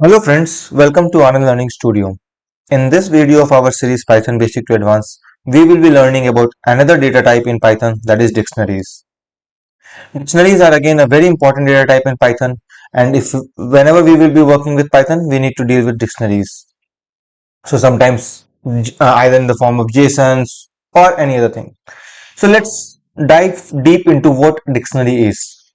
Hello friends, welcome to Anandlearningstudio. In this video of our series Python Basic to Advanced, we will be learning about another data type in Python, that is dictionaries. Dictionaries are again a very important data type in Python, and if whenever we will be working with Python, we need to deal with dictionaries. So sometimes either in the form of JSONs or any other thing. So let's dive deep into what dictionary is.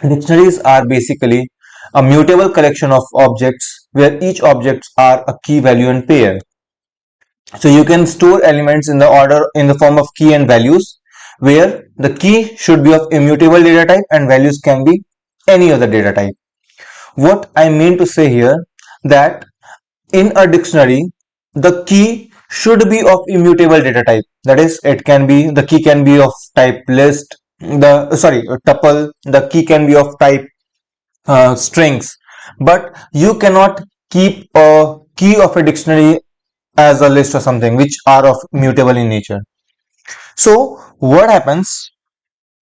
Dictionaries are basically a mutable collection of objects where each objects are a key value and pair. So you can store elements in the order in the form of key and values, where the key should be of immutable data type and values can be any other data type. What I mean to say here, that in a dictionary the key should be of immutable data type. That is, the key can be of type list, tuple. The key can be of type strings, but you cannot keep a key of a dictionary as a list or something which are of mutable in nature. So what happens,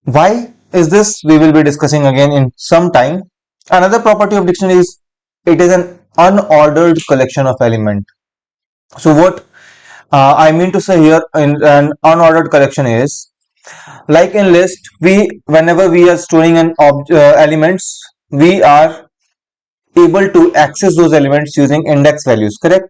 why is this, we will be discussing again in some time. Another property of dictionary is it is an unordered collection of element. So what I mean to say here in an unordered collection is, like in list, we whenever we are storing an elements, we are able to access those elements using index values, correct?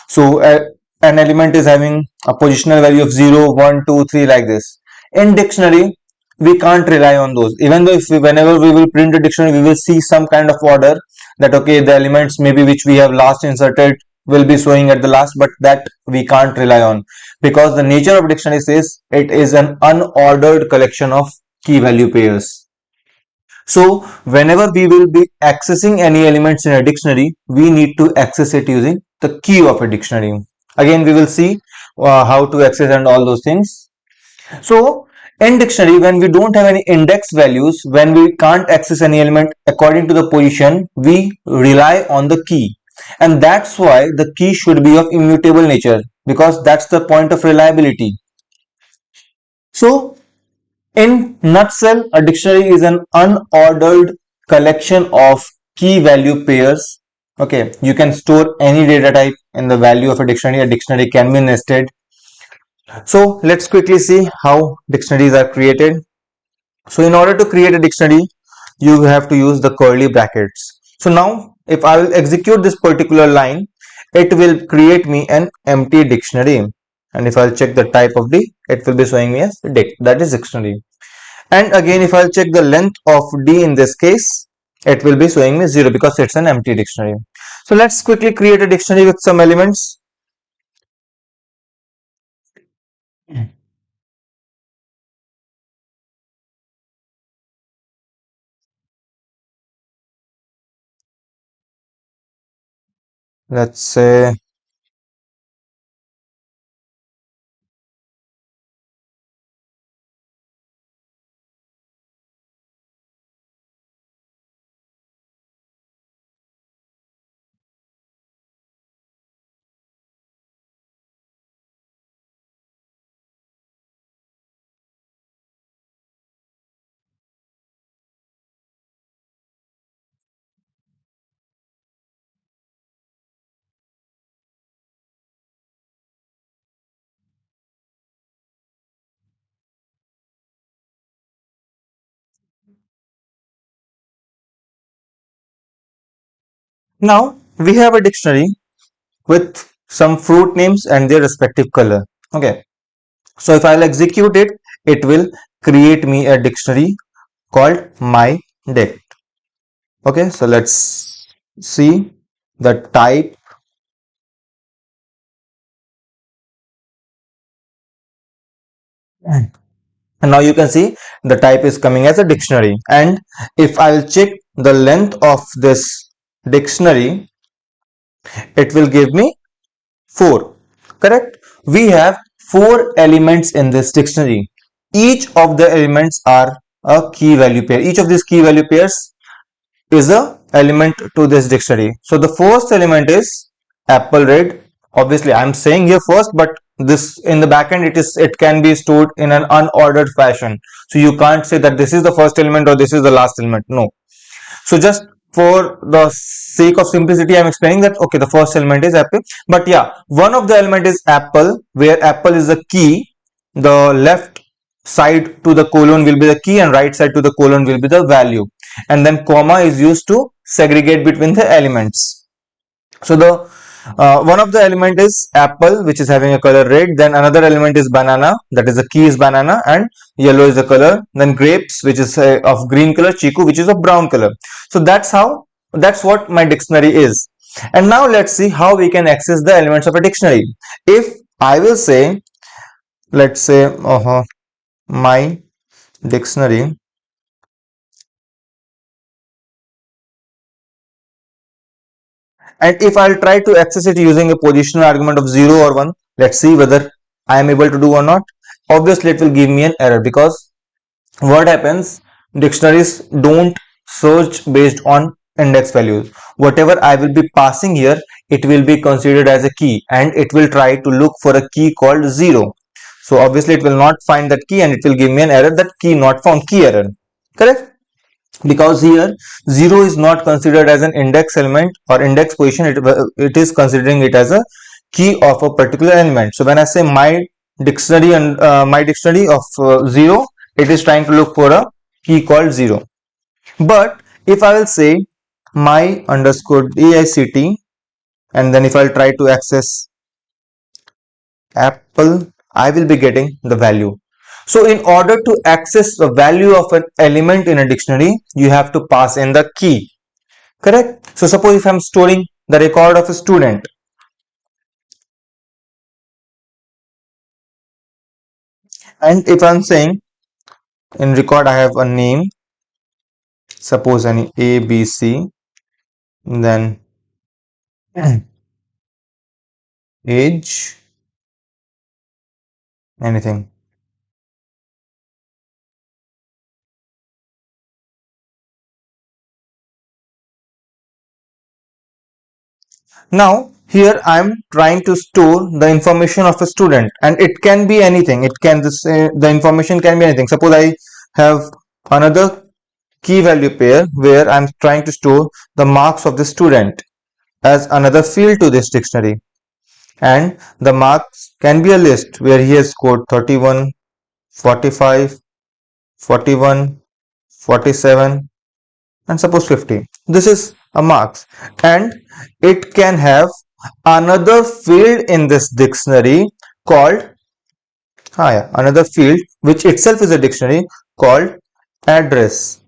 So an element is having a positional value of 0, 1, 2, 3, like this. In dictionary we can't rely on those, even though whenever we will print a dictionary we will see some kind of order, that okay, the elements maybe which we have last inserted will be showing at the last, but that we can't rely on, because the nature of dictionary says it is an unordered collection of key value pairs. So whenever we will be accessing any elements in a dictionary, we need to access it using the key of a dictionary. Again, we will see how to access and all those things. So in dictionary, when we don't have any index values, when we can't access any element according to the position, we rely on the key. And that's why the key should be of immutable nature, because that's the point of reliability. So in nutshell, a dictionary is an unordered collection of key value pairs. Okay, you can store any data type in the value of a dictionary. A dictionary can be nested. So let's quickly see how dictionaries are created. So in order to create a dictionary, you have to use the curly brackets. So now if I will execute this particular line, it will create me an empty dictionary. And if I'll check the type of D, it will be showing me as dict, that is dictionary. And again, if I'll check the length of D in this case, it will be showing me 0 because it's an empty dictionary. So let's quickly create a dictionary with some elements. Let's say now we have a dictionary with some fruit names and their respective color. Okay. So if I'll execute it, it will create me a dictionary called my dict. Okay. So let's see the type. And now you can see the type is coming as a dictionary. And if I will check the length of this dictionary, it will give me 4. Correct? We have 4 elements in this dictionary. Each of the elements are a key value pair. Each of these key value pairs is a element to this dictionary. So the first element is apple red. Obviously I'm saying here first, but this in the backend it can be stored in an unordered fashion. So you can't say that this is the first element or this is the last element. No. So just for the sake of simplicity, I'm explaining that okay, the first element is apple, but yeah, one of the element is apple, where apple is the key. The left side to the colon will be the key and right side to the colon will be the value, and then comma is used to segregate between the elements. So the one of the element is apple, which is having a color red. Then another element is banana, that is the key is banana and yellow is the color. Then grapes, which is of green color, chiku, which is of brown color. So that's what my dictionary is. And now let's see how we can access the elements of a dictionary. If I will say, let's say my dictionary, and if I'll try to access it using a positional argument of 0 or 1, let's see whether I am able to do or not. Obviously it will give me an error, because what happens, dictionaries don't search based on index values. Whatever I will be passing here, it will be considered as a key, and it will try to look for a key called 0. So obviously it will not find that key and it will give me an error, that key not found, key error. Correct? Because here 0 is not considered as an index element or index position, it is considering it as a key of a particular element. So when I say my dictionary and my dictionary of 0, it is trying to look for a key called 0. But if I will say my underscore dict, and then if I'll try to access apple, I will be getting the value. So in order to access the value of an element in a dictionary, you have to pass in the key. Correct? So suppose if I'm storing the record of a student, and if I'm saying in record I have a name, suppose any A, B, C, then age, anything. Now here I am trying to store the information of a student, and it can be anything. It can the information can be anything. Suppose I have another key value pair where I'm trying to store the marks of the student as another field to this dictionary, and the marks can be a list where he has scored 31, 45, 41, 47, and suppose 50. This is a marks, and it can have another field in this dictionary called another field which itself is a dictionary called address.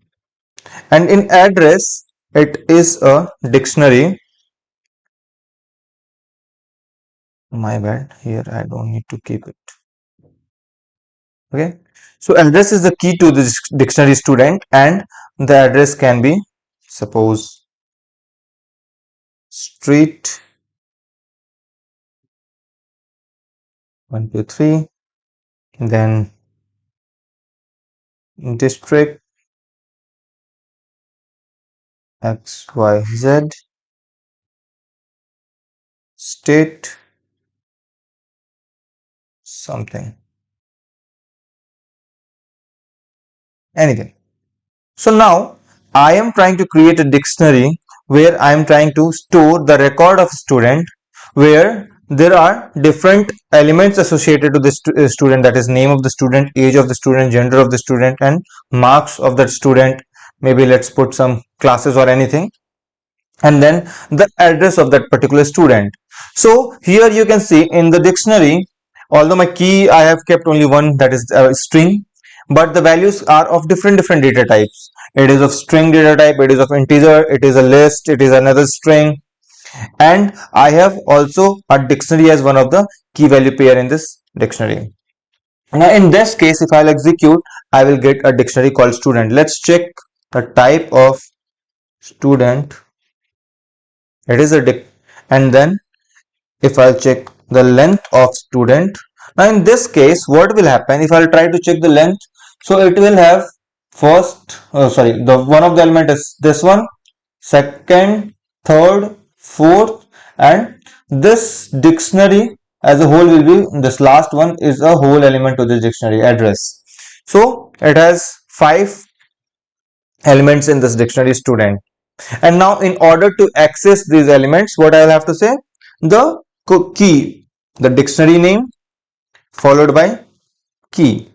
And in address, it is a dictionary. My bad, here I don't need to keep it. Okay, so address is the key to this dictionary student, and the address can be, suppose, street 123, then district XYZ, state something, anything. So now I am trying to create a dictionary where I am trying to store the record of student, where there are different elements associated to this student, that is name of the student, age of the student, gender of the student, and marks of that student. Maybe let's put some classes or anything, and then the address of that particular student. So here you can see in the dictionary, although my key I have kept only one, that is a string, but the values are of different data types. It is of string data type, it is of integer, it is a list, it is another string, and I have also a dictionary as one of the key value pair in this dictionary. Now in this case, if I'll execute, I will get a dictionary called student. Let's check the type of student. It is a dic, and then if I'll check the length of student. Now in this case, what will happen if I'll try to check the length? So it will have first, the one of the element is this one, second, third, fourth, and this dictionary as a whole will be, this last one is a whole element to this dictionary, address. So it has 5 elements in this dictionary student. And now in order to access these elements, what I will have to say? The key, the dictionary name followed by key.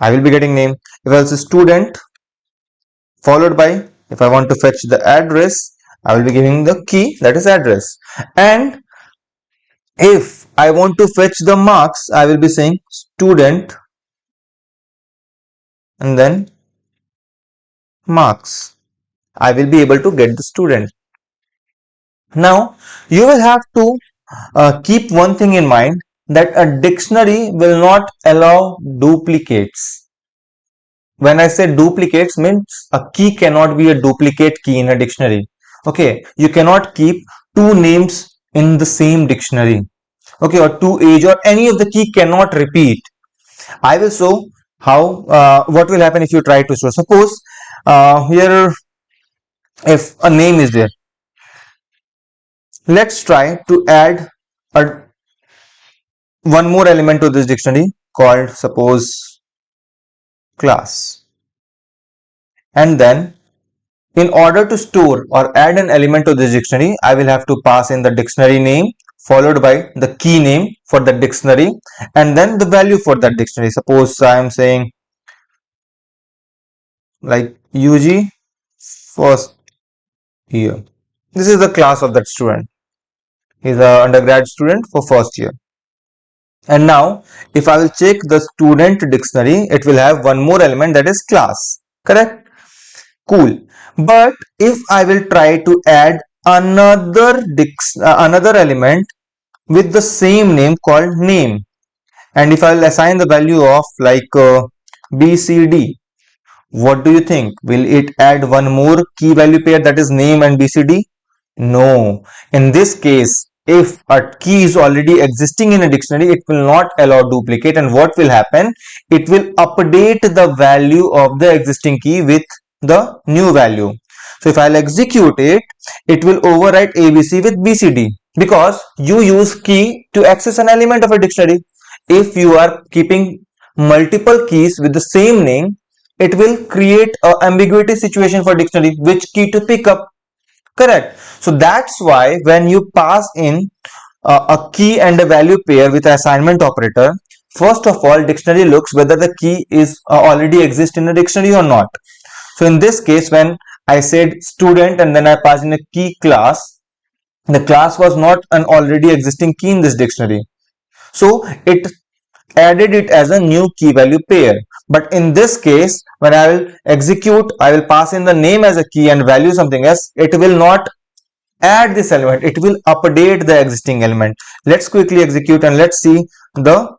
I will be getting name. If I say student followed by, if I want to fetch the address, I will be giving the key, that is address. And if I want to fetch the marks, I will be saying student and then marks. I will be able to get the student. Now you will have to keep one thing in mind, that a dictionary will not allow duplicates. When I say duplicates, means a key cannot be a duplicate key in a dictionary. Okay, you cannot keep two names in the same dictionary. Okay, or two age or any of the key cannot repeat. I will show how what will happen if you try to show. Suppose here if a name is there, let's try to add a one more element to this dictionary called, suppose, class. And then in order to store or add an element to this dictionary, I will have to pass in the dictionary name followed by the key name for the dictionary and then the value for that dictionary. Suppose I am saying like UG first year. This is the class of that student. He is an undergrad student for first year. And now if I will check the student dictionary, it will have one more element, that is class. Correct? Cool. But if I will try to add another element with the same name called name, and if I will assign the value of like BCD, what do you think? Will it add one more key value pair, that is name and BCD? No. In this case, if a key is already existing in a dictionary, it will not allow duplicate, and what will happen? It will update the value of the existing key with the new value. So if I'll execute it, it will overwrite ABC with BCD, because you use key to access an element of a dictionary. If you are keeping multiple keys with the same name, it will create a ambiguity situation for dictionary, which key to pick up. Correct. So that's why when you pass in a key and a value pair with assignment operator, first of all dictionary looks whether the key is already exist in a dictionary or not. So in this case, when I said student and then I passed in a key class, the class was not an already existing key in this dictionary. So it added it as a new key value pair. But in this case, when I will execute, I will pass in the name as a key and value something else. It will not add this element, it will update the existing element. Let's quickly execute and let's see the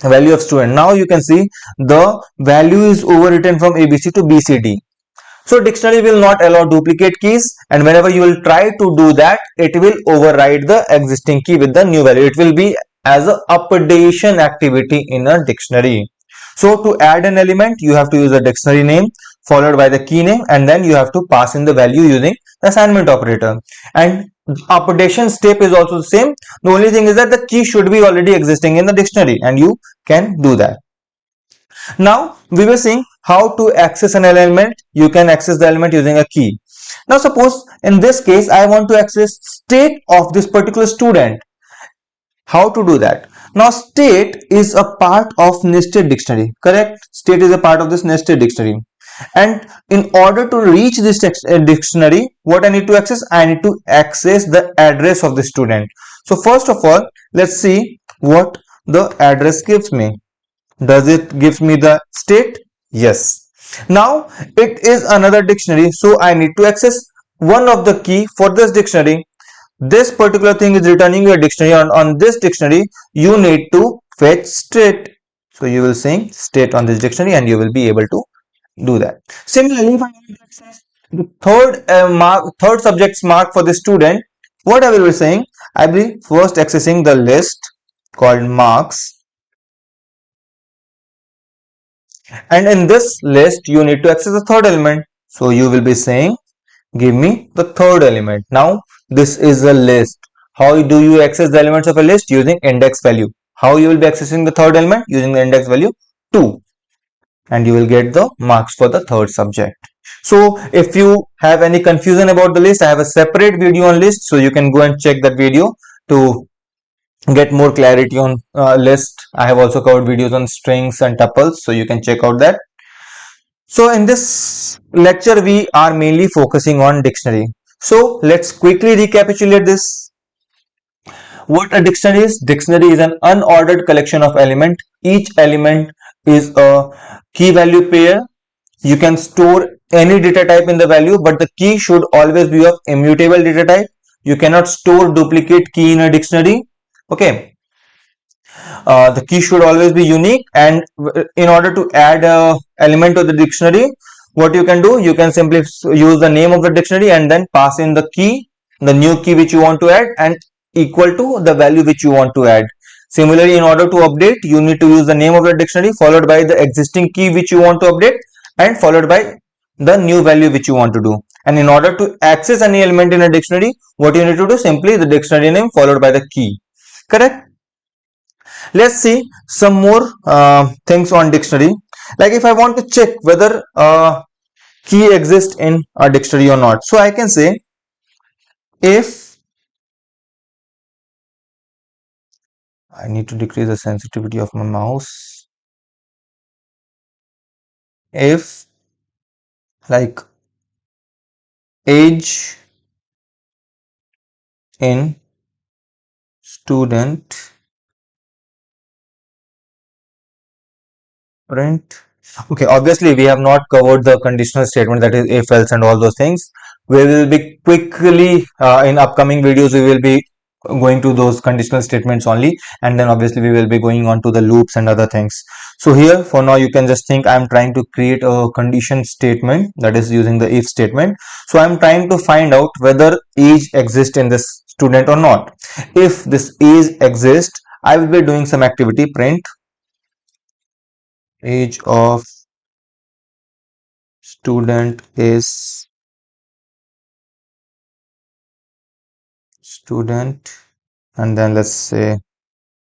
value of student. Now you can see the value is overwritten from ABC to BCD. So dictionary will not allow duplicate keys, and whenever you will try to do that, it will override the existing key with the new value. It will be as a updation activity in a dictionary. So to add an element, you have to use a dictionary name followed by the key name, and then you have to pass in the value using the assignment operator. And updation step is also the same. The only thing is that the key should be already existing in the dictionary, and you can do that. Now we were seeing how to access an element. You can access the element using a key. Now suppose in this case I want to access state of this particular student. How to do that? Now state is a part of nested dictionary. Correct? State is a part of this nested dictionary. And in order to reach this dictionary, what I need to access? I need to access the address of the student. So first of all, let's see what the address gives me. Does it give me the state? Yes. Now it is another dictionary, so I need to access one of the key for this dictionary. This particular thing is returning your dictionary, on this dictionary you need to fetch state. So you will say state on this dictionary and you will be able to do that. Similarly, if I want to access the third subject's mark for the student, what I will be saying? I will be first accessing the list called marks. And in this list, you need to access the third element. So you will be saying, give me the third element. Now, this is a list. How do you access the elements of a list? Using index value. How you will be accessing the third element? Using the index value 2. And you will get the marks for the third subject. So if you have any confusion about the list, I have a separate video on list, so you can go and check that video to get more clarity on list. I have also covered videos on strings and tuples, so you can check out that. So in this lecture we are mainly focusing on dictionary. So let's quickly recapitulate this. What a dictionary is? Dictionary is an unordered collection of elements. Each element is a key value pair. You can store any data type in the value, but the key should always be of immutable data type. You cannot store duplicate key in a dictionary. Okay, the key should always be unique, and in order to add a element to the dictionary, what you can do, you can simply use the name of the dictionary and then pass in the key, the new key which you want to add, and equal to the value which you want to add. Similarly, in order to update, you need to use the name of the dictionary followed by the existing key which you want to update and followed by the new value which you want to do. And in order to access any element in a dictionary, what you need to do, simply the dictionary name followed by the key. Correct? Let's see some more things on dictionary. Like if I want to check whether key exists in a dictionary or not, so I can say if, I need to decrease the sensitivity of my mouse, if like age in student print. Okay, obviously we have not covered the conditional statement, that is if, else and all those things. We will be quickly in upcoming videos we will be going to those conditional statements only, and then obviously we will be going on to the loops and other things. So here for now you can just think I am trying to create a condition statement, that is using the if statement. So I am trying to find out whether age exists in this student or not. If this age exists, I will be doing some activity, print age of student is student, and then let's say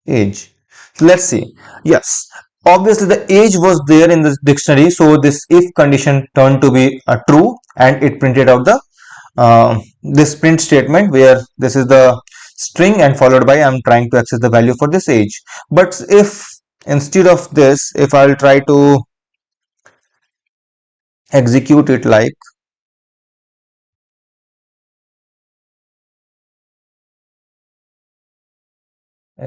age. So let's see. Yes, obviously the age was there in the dictionary, so this if condition turned to be true and it printed out the this print statement where this is the string and followed by I'm trying to access the value for this age. But if instead of this, if I'll try to execute it like,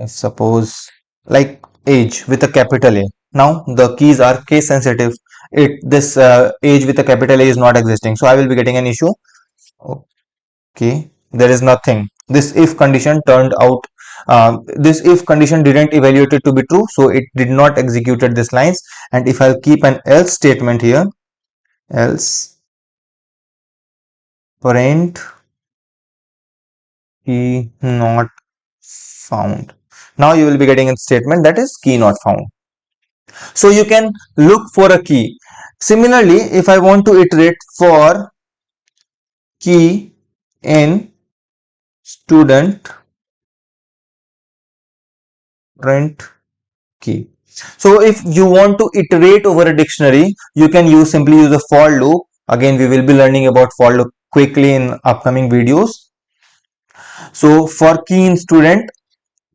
suppose like age with a capital A. Now the keys are case sensitive. This age with a capital A is not existing, so I will be getting an issue. Okay, there is nothing. This if condition turned out. This if condition didn't evaluate it to be true, so it did not executed this lines. And if I'll keep an else statement here, else print key not found. Now you will be getting a statement that is key not found. So you can look for a key. Similarly, if I want to iterate for key in student, print key. So if you want to iterate over a dictionary, you can simply use a for loop. Again, we will be learning about for loop quickly in upcoming videos. So for key in student,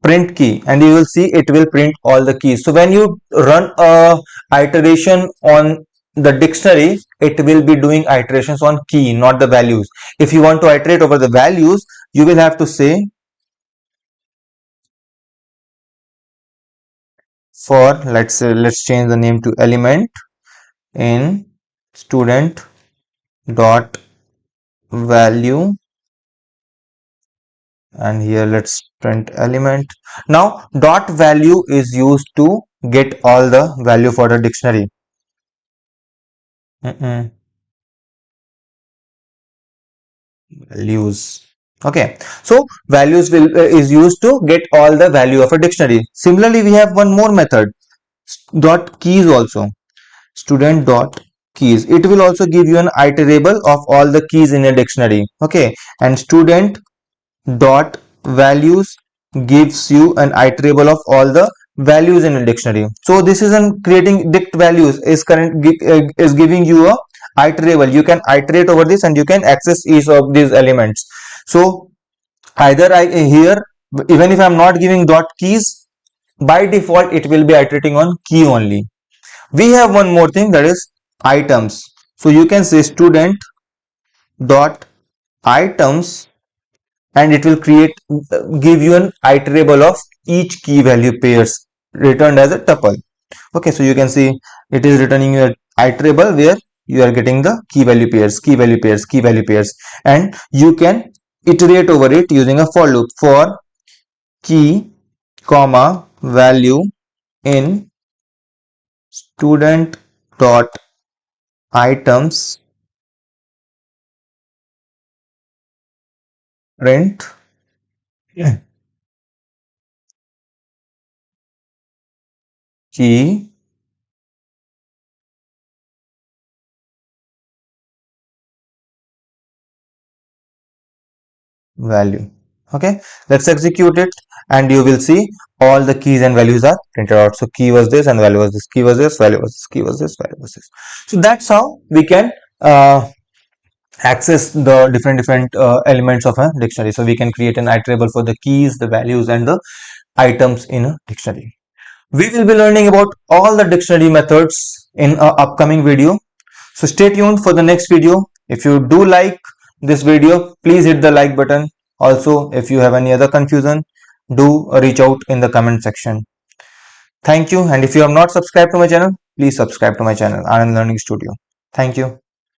print key, and you will see it will print all the keys. So when you run a iteration on the dictionary, it will be doing iterations on key, not the values. If you want to iterate over the values, you will have to say for, let's change the name to element in student dot value, and here let's print element. Now dot value is used to get all the value for the dictionary. Values. Okay, so values will is used to get all the value of a dictionary. Similarly, we have one more method, dot keys also. Student dot keys, it will also give you an iterable of all the keys in a dictionary. Okay, and student dot values gives you an iterable of all the values in a dictionary. So this is an creating dict values is giving you a iterable. You can iterate over this and you can access each of these elements. So either I here, even if I'm not giving dot keys, by default it will be iterating on key only. We have one more thing, that is items. So you can say student dot items and it will give you an iterable of each key value pairs returned as a tuple. Okay, so you can see it is returning your iterable where you are getting the key value pairs, key value pairs, key value pairs, and you can iterate over it using a for loop for key comma value in student dot items print key value. Okay, let's execute it and you will see all the keys and values are printed out. So key was this and value was this, key was this, value was this, key was this, value was this. So that's how we can access the different elements of a dictionary. So we can create an iterable for the keys, the values, and the items in a dictionary. We will be learning about all the dictionary methods in a upcoming video. So stay tuned for the next video. If you do like this video, please hit the like button. Also, if you have any other confusion, do reach out in the comment section. Thank you. And if you have not subscribed to my channel, please subscribe to my channel, Anand Learning Studio. Thank you.